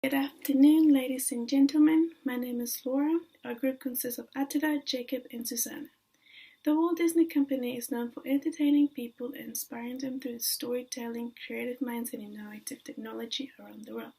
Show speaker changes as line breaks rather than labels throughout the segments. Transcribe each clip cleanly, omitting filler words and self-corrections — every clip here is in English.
Good afternoon, ladies and gentlemen. My name is Laura. Our group consists of Attila, Jacob, and Susanna. The Walt Disney Company is known for entertaining people and inspiring them through its storytelling, creative minds, and innovative technology around the world.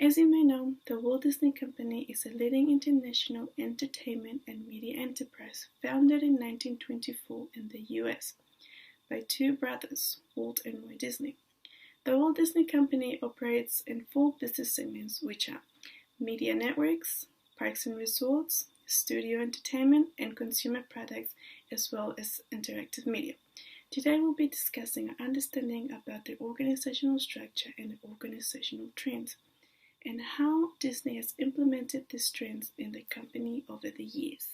As you may know, the Walt Disney Company is a leading international entertainment and media enterprise founded in 1924 in the US by two brothers, Walt and Roy Disney. The Walt Disney Company operates in four business segments, which are media networks, parks and resorts, studio entertainment, and consumer products, as well as interactive media. Today we'll be discussing our understanding about the organizational structure and the organizational trends, and how Disney has implemented these trends in the company over the years.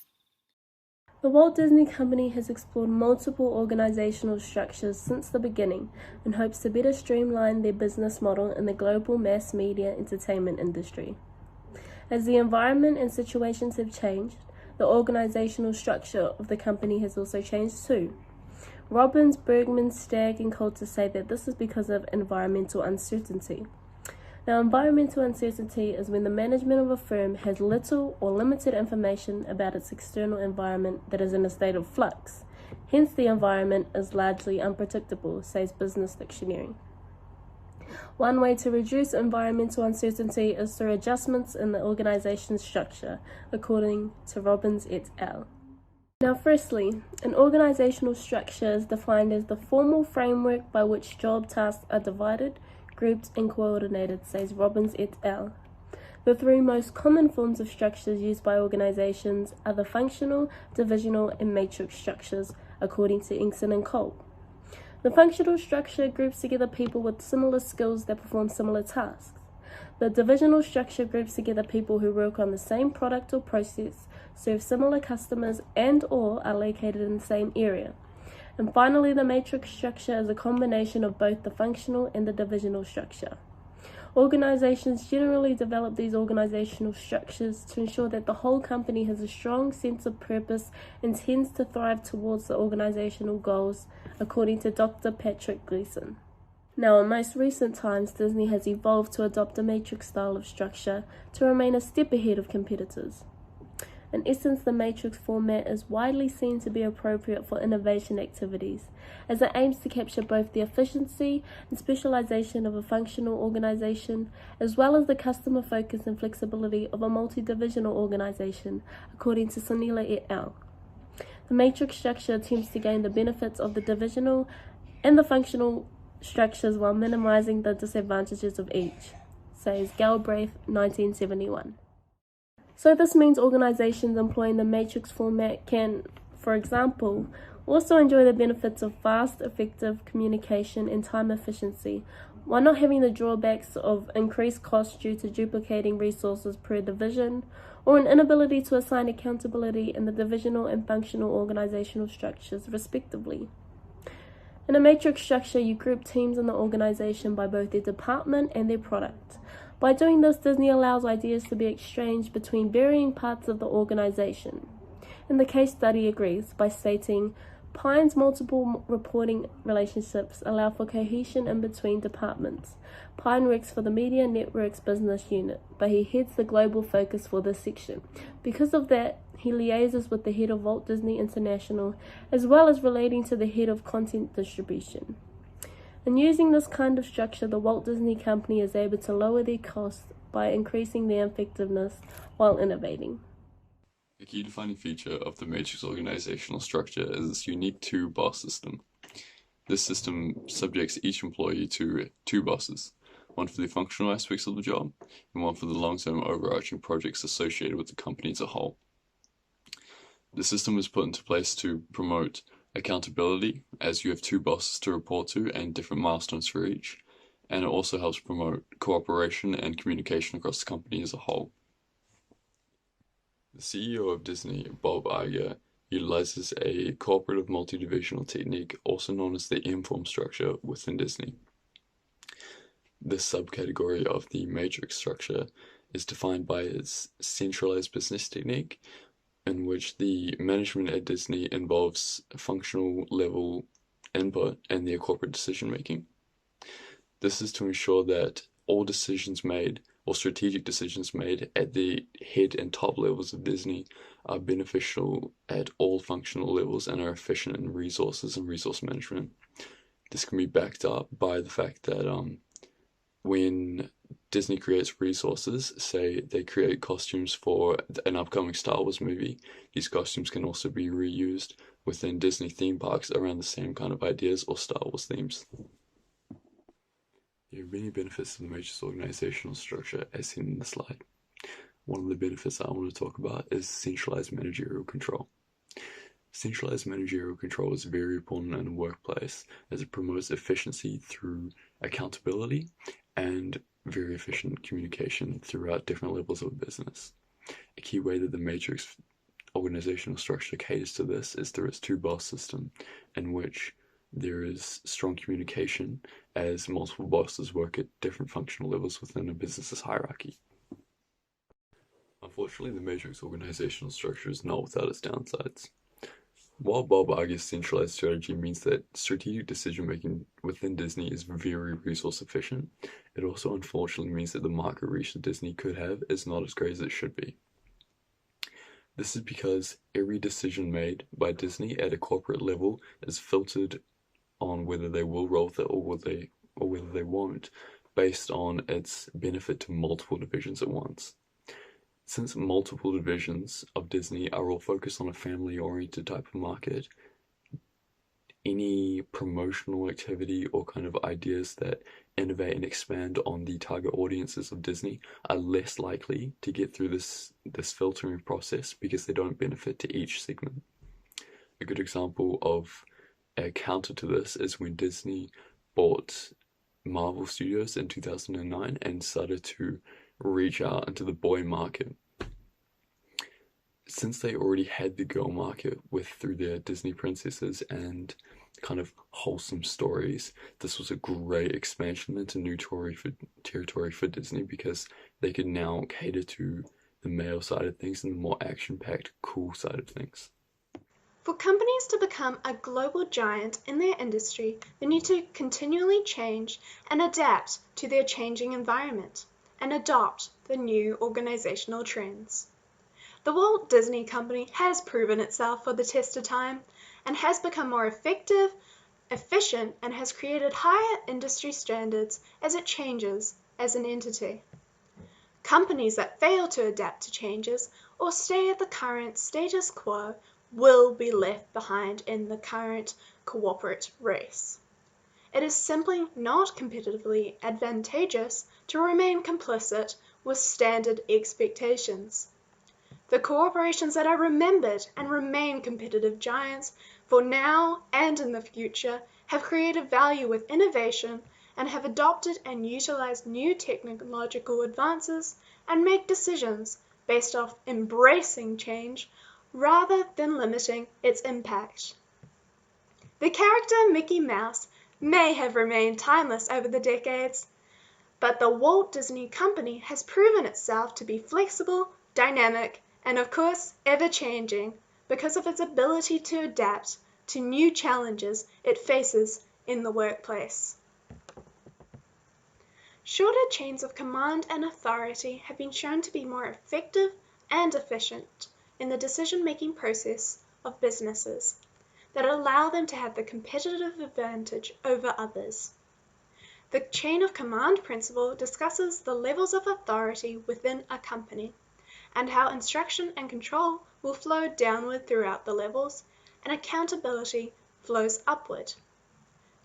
The Walt Disney Company has explored multiple organizational structures since the beginning and hopes to better streamline their business model in the global mass media entertainment industry. As the environment and situations have changed, the organizational structure of the company has also changed too. Robbins, Bergman, Stagg, and Coulter say that this is because of environmental uncertainty. Now, environmental uncertainty is when the management of a firm has little or limited information about its external environment that is in a state of flux. Hence, the environment is largely unpredictable, says Business Dictionary. One way to reduce environmental uncertainty is through adjustments in the organization's structure, according to Robbins et al. Now, firstly, an organizational structure is defined as the formal framework by which job tasks are divided, grouped, and coordinated, says Robbins et al. The three most common forms of structures used by organizations are the functional, divisional, and matrix structures, according to Ingson and Kolb. The functional structure groups together people with similar skills that perform similar tasks. The divisional structure groups together people who work on the same product or process, serve similar customers, and/or are located in the same area. And finally, the matrix structure is a combination of both the functional and the divisional structure. Organizations generally develop these organizational structures to ensure that the whole company has a strong sense of purpose and tends to thrive towards the organizational goals, according to Dr. Patrick Gleason. Now, in most recent times, Disney has evolved to adopt a matrix style of structure to remain a step ahead of competitors. In essence, the matrix format is widely seen to be appropriate for innovation activities, as it aims to capture both the efficiency and specialization of a functional organization, as well as the customer focus and flexibility of a multi-divisional organization, according to Sonila et al. The matrix structure attempts to gain the benefits of the divisional and the functional structures while minimizing the disadvantages of each, says Galbraith, 1971. So this means organizations employing the matrix format can, for example, also enjoy the benefits of fast, effective communication and time efficiency, while not having the drawbacks of increased costs due to duplicating resources per division, or an inability to assign accountability in the divisional and functional organizational structures, respectively. In a matrix structure, you group teams in the organization by both their department and their product. By doing this, Disney allows ideas to be exchanged between varying parts of the organization. And the case study agrees by stating, Pine's multiple reporting relationships allow for cohesion in between departments. Pine works for the Media Networks business unit, but he heads the global focus for this section. Because of that, he liaises with the head of Walt Disney International, as well as relating to the head of content distribution. In using this kind of structure, the Walt Disney Company is able to lower their costs by increasing their effectiveness while innovating.
A key defining feature of the matrix organizational structure is its unique two-boss system. This system subjects each employee to two bosses, one for the functional aspects of the job and one for the long-term overarching projects associated with the company as a whole. The system was put into place to promote accountability, as you have two bosses to report to and different milestones for each, and it also helps promote cooperation and communication across the company as a whole. The CEO of Disney, Bob Iger, utilizes a cooperative multi-divisional technique, also known as the M-form structure, within Disney. This subcategory of the matrix structure is defined by its centralized business technique, in which the management at Disney involves functional level input in their corporate decision making. This is to ensure that all decisions made or strategic decisions made at the head and top levels of Disney are beneficial at all functional levels and are efficient in resources and resource management. This can be backed up by the fact that when Disney creates resources, say they create costumes for an upcoming Star Wars movie, these costumes can also be reused within Disney theme parks around the same kind of ideas or Star Wars themes. There are many benefits to the Matrix organizational structure as seen in the slide. One of the benefits I want to talk about is centralized managerial control. Centralized managerial control is very important in the workplace as it promotes efficiency through accountability and very efficient communication throughout different levels of business. A key way that the Matrix organizational structure caters to this is through its two-boss system, in which there is strong communication as multiple bosses work at different functional levels within a business's hierarchy. Unfortunately, the Matrix organizational structure is not without its downsides. While Bob argues centralized strategy means that strategic decision-making within Disney is very resource efficient, it also unfortunately means that the market reach that Disney could have is not as great as it should be. This is because every decision made by Disney at a corporate level is filtered on whether they will roll with it or whether they won't, based on its benefit to multiple divisions at once. Since multiple divisions of Disney are all focused on a family-oriented type of market, any promotional activity or kind of ideas that innovate and expand on the target audiences of Disney are less likely to get through this filtering process because they don't benefit to each segment. A good example of a counter to this is when Disney bought Marvel Studios in 2009 and started to reach out into the boy market. Since they already had the girl market through their Disney princesses and kind of wholesome stories, this was a great expansion into new territory for Disney because they could now cater to the male side of things and the more action-packed, cool side of things.
For companies to become a global giant in their industry, they need to continually change and adapt to their changing environment and adopt the new organizational trends. The Walt Disney Company has proven itself for the test of time and has become more effective, efficient, and has created higher industry standards as it changes as an entity. Companies that fail to adapt to changes or stay at the current status quo will be left behind in the current corporate race. It is simply not competitively advantageous to remain complicit with standard expectations. The corporations that are remembered and remain competitive giants for now and in the future have created value with innovation and have adopted and utilized new technological advances and make decisions based off embracing change rather than limiting its impact. The character Mickey Mouse may have remained timeless over the decades, but the Walt Disney Company has proven itself to be flexible, dynamic, and of course ever-changing because of its ability to adapt to new challenges it faces in the workplace. Shorter chains of command and authority have been shown to be more effective and efficient in the decision-making process of businesses that allow them to have the competitive advantage over others. The chain of command principle discusses the levels of authority within a company and how instruction and control will flow downward throughout the levels and accountability flows upward.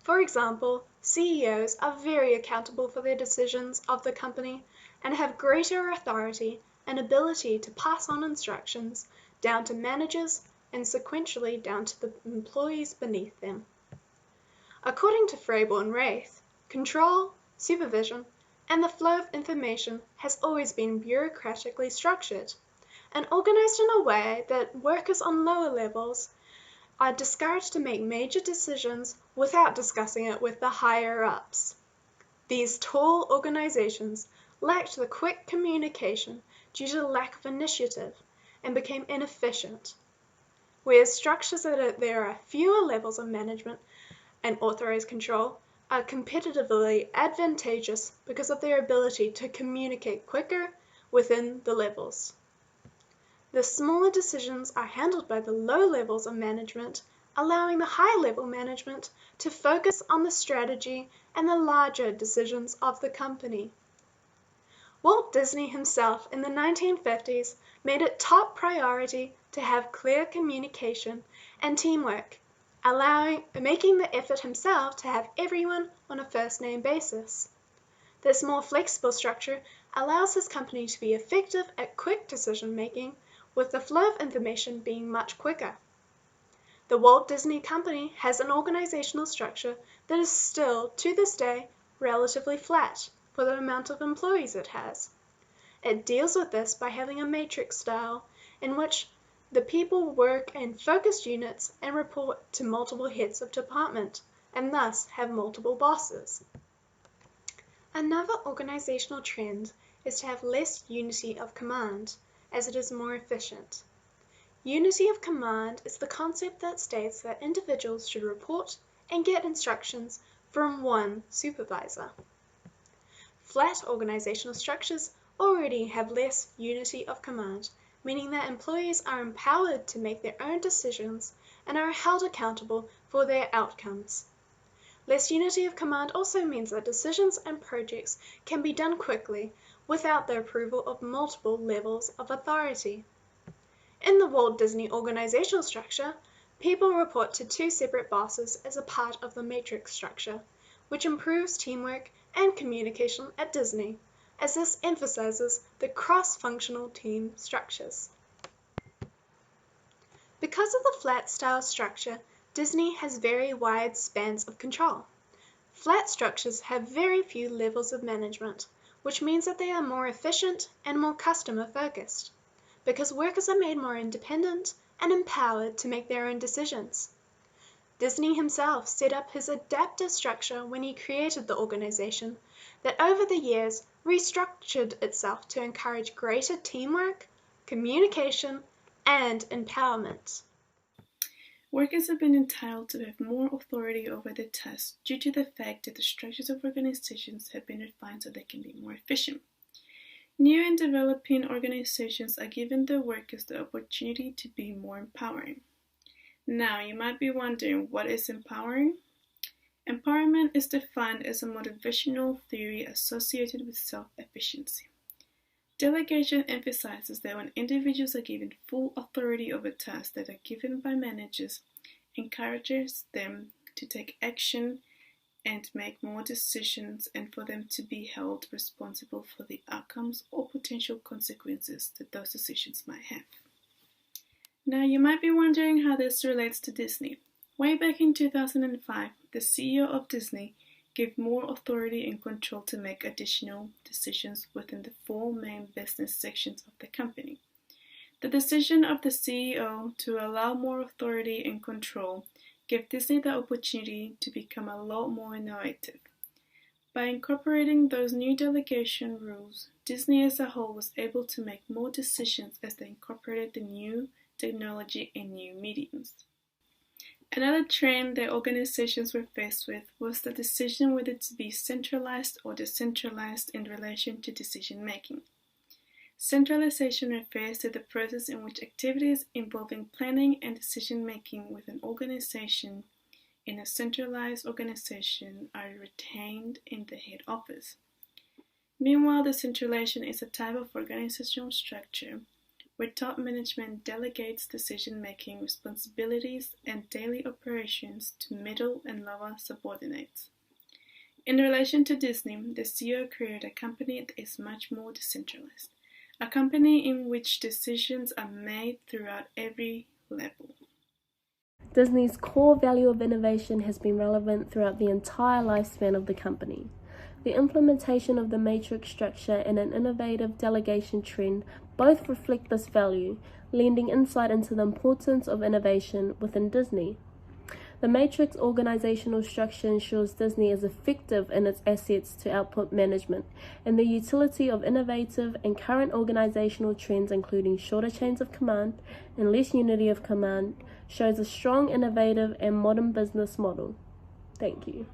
For example, CEOs are very accountable for their decisions of the company and have greater authority and ability to pass on instructions down to managers and sequentially down to the employees beneath them. According to Frable and Wraith, control, supervision, and the flow of information has always been bureaucratically structured and organized in a way that workers on lower levels are discouraged to make major decisions without discussing it with the higher-ups. These tall organizations lacked the quick communication due to the lack of initiative and became inefficient, whereas structures that there are fewer levels of management and authorized control are competitively advantageous because of their ability to communicate quicker within the levels. The smaller decisions are handled by the low levels of management, allowing the high-level management to focus on the strategy and the larger decisions of the company. Walt Disney himself in the 1950s made it top priority to have clear communication and teamwork, making the effort himself to have everyone on a first-name basis. This more flexible structure allows his company to be effective at quick decision-making, with the flow of information being much quicker. The Walt Disney Company has an organizational structure that is still, to this day, relatively flat for the amount of employees it has. It deals with this by having a matrix style in which the people work in focused units and report to multiple heads of department, and thus have multiple bosses. Another organizational trend is to have less unity of command, as it is more efficient. Unity of command is the concept that states that individuals should report and get instructions from one supervisor. Flat organizational structures already have less unity of command, meaning that employees are empowered to make their own decisions and are held accountable for their outcomes. Less unity of command also means that decisions and projects can be done quickly without the approval of multiple levels of authority. In the Walt Disney organizational structure, people report to two separate bosses as a part of the matrix structure, which improves teamwork and communication at Disney, as this emphasizes the cross-functional team structures. Because of the flat style structure, Disney has very wide spans of control. Flat structures have very few levels of management, which means that they are more efficient and more customer-focused, because workers are made more independent and empowered to make their own decisions. Disney himself set up his adaptive structure when he created the organization that over the years restructured itself to encourage greater teamwork, communication, and empowerment.
Workers have been entitled to have more authority over their tasks due to the fact that the structures of organizations have been refined so they can be more efficient. New and developing organizations are giving their workers the opportunity to be more empowering. Now, you might be wondering, what is empowering? Empowerment is defined as a motivational theory associated with self-efficiency. Delegation emphasizes that when individuals are given full authority over tasks that are given by managers, encourages them to take action and make more decisions, and for them to be held responsible for the outcomes or potential consequences that those decisions might have. Now, you might be wondering how this relates to Disney. Way back in 2005, the CEO of Disney gave more authority and control to make additional decisions within the four main business sections of the company. The decision of the CEO to allow more authority and control gave Disney the opportunity to become a lot more innovative. By incorporating those new delegation rules, Disney as a whole was able to make more decisions as they incorporated the new technology and new mediums. Another trend that organizations were faced with was the decision whether to be centralized or decentralized in relation to decision making. Centralization refers to the process in which activities involving planning and decision making with an organization in a centralized organization are retained in the head office. Meanwhile, decentralization is a type of organizational structure where top management delegates decision-making responsibilities and daily operations to middle and lower subordinates. In relation to Disney, the CEO created a company that is much more decentralized, a company in which decisions are made throughout every level.
Disney's core value of innovation has been relevant throughout the entire lifespan of the company. The implementation of the matrix structure and an innovative delegation trend both reflect this value, lending insight into the importance of innovation within Disney. The matrix organizational structure ensures Disney is effective in its assets to output management, and the utility of innovative and current organizational trends, including shorter chains of command and less unity of command, shows a strong, innovative, and modern business model. Thank you.